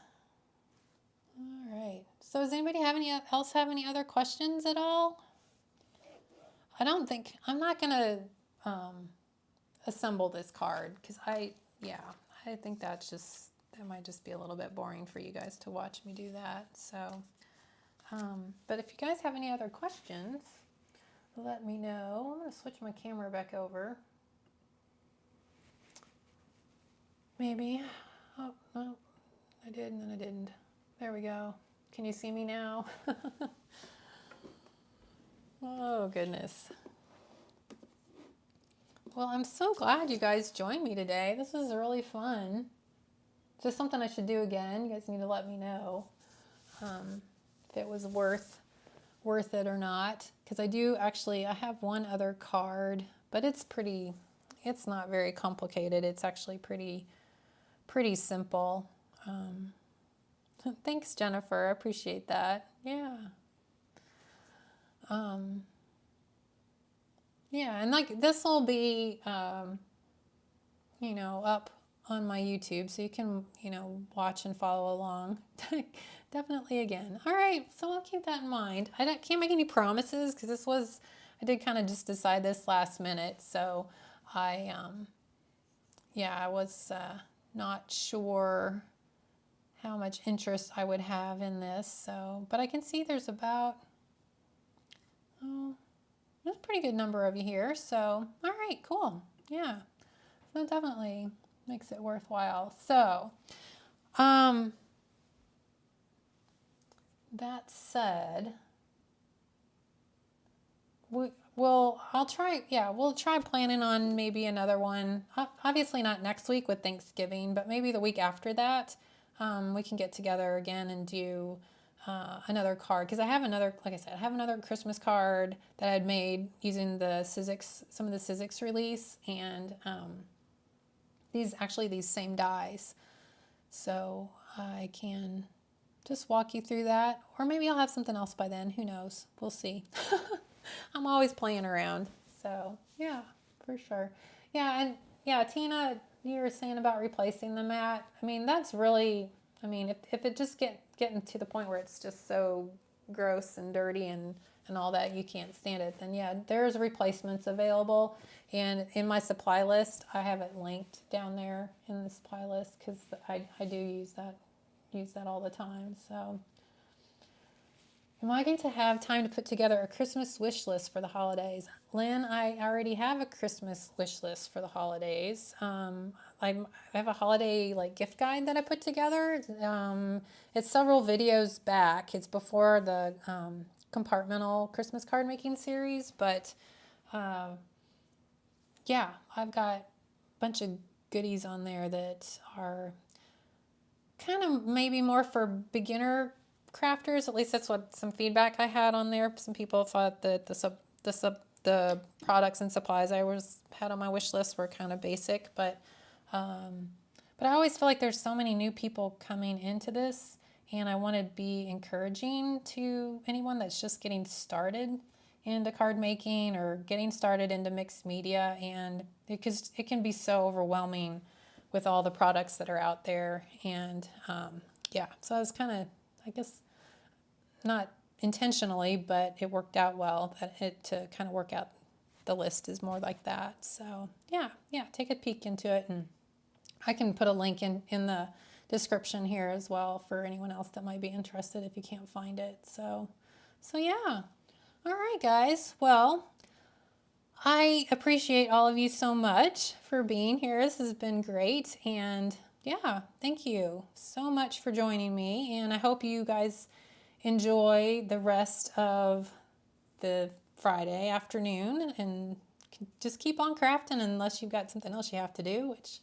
All right. So does anybody have any other questions at all? I'm not gonna assemble this card because I think that might just be a little bit boring for you guys to watch me do that. So, but if you guys have any other questions, let me know. I'm gonna switch my camera back over. Maybe. Oh, no, I did and then I didn't. There we go. Can you see me now? Oh, goodness. Well, I'm so glad you guys joined me today. This was really fun. Is this something I should do again? You guys need to let me know if it was worth it or not. Because I have one other card, but it's not very complicated. It's actually pretty simple. Thanks, Jennifer. I appreciate that. Yeah. Yeah, and like this will be, you know, up on my YouTube, so you can, you know, watch and follow along. Definitely again. All right, so I'll keep that in mind. Can't make any promises because I did kind of just decide this last minute, so I was not sure how much interest I would have in this. So, but I can see there's there's a pretty good number of you here. So, all right, cool. Yeah, that definitely makes it worthwhile. So, that said, we'll try planning on maybe another one. Obviously not next week with Thanksgiving, but maybe the week after that. We can get together again and do another card, because I have another Christmas card that I had made using some of the Sizzix release, and these same dies. So I can just walk you through that, or maybe I'll have something else by then. Who knows? We'll see. I'm always playing around. So yeah, for sure. Yeah, and yeah, Tina, you were saying about replacing the mat. I mean, that's really, if it just getting to the point where it's just so gross and dirty and all that, you can't stand it, then yeah, there's replacements available. And in my supply list, I have it linked down there in the supply list, because I do use that all the time. So, am I going to have time to put together a Christmas wish list for the holidays? Lynn, I already have a Christmas wish list for the holidays. I have a holiday gift guide that I put together. It's several videos back. It's before the compartmental Christmas card making series, but yeah, I've got a bunch of goodies on there that are kind of maybe more for beginner crafters. At least that's what some feedback I had on there. Some people thought that the products and supplies I had on my wish list were kind of basic, but I always feel like there's so many new people coming into this, and I want to be encouraging to anyone that's just getting started into card making or getting started into mixed media, and because it can be so overwhelming with all the products that are out there. And yeah, so I was kind of, I guess, not intentionally, but it worked out well to kind of work out the list is more like that. So yeah, take a peek into it, and I can put a link in the description here as well for anyone else that might be interested if you can't find it. So yeah. All right, guys. Well, I appreciate all of you so much for being here. This has been great. And yeah, thank you so much for joining me. And I hope you guys enjoy the rest of the Friday afternoon, and just keep on crafting unless you've got something else you have to do, which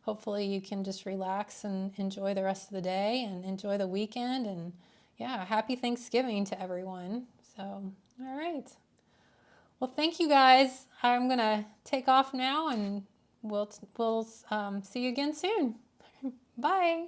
hopefully you can just relax and enjoy the rest of the day and enjoy the weekend. And yeah, happy Thanksgiving to everyone. So, all right. Well, thank you guys. I'm going to take off now and we'll see you again soon. Bye.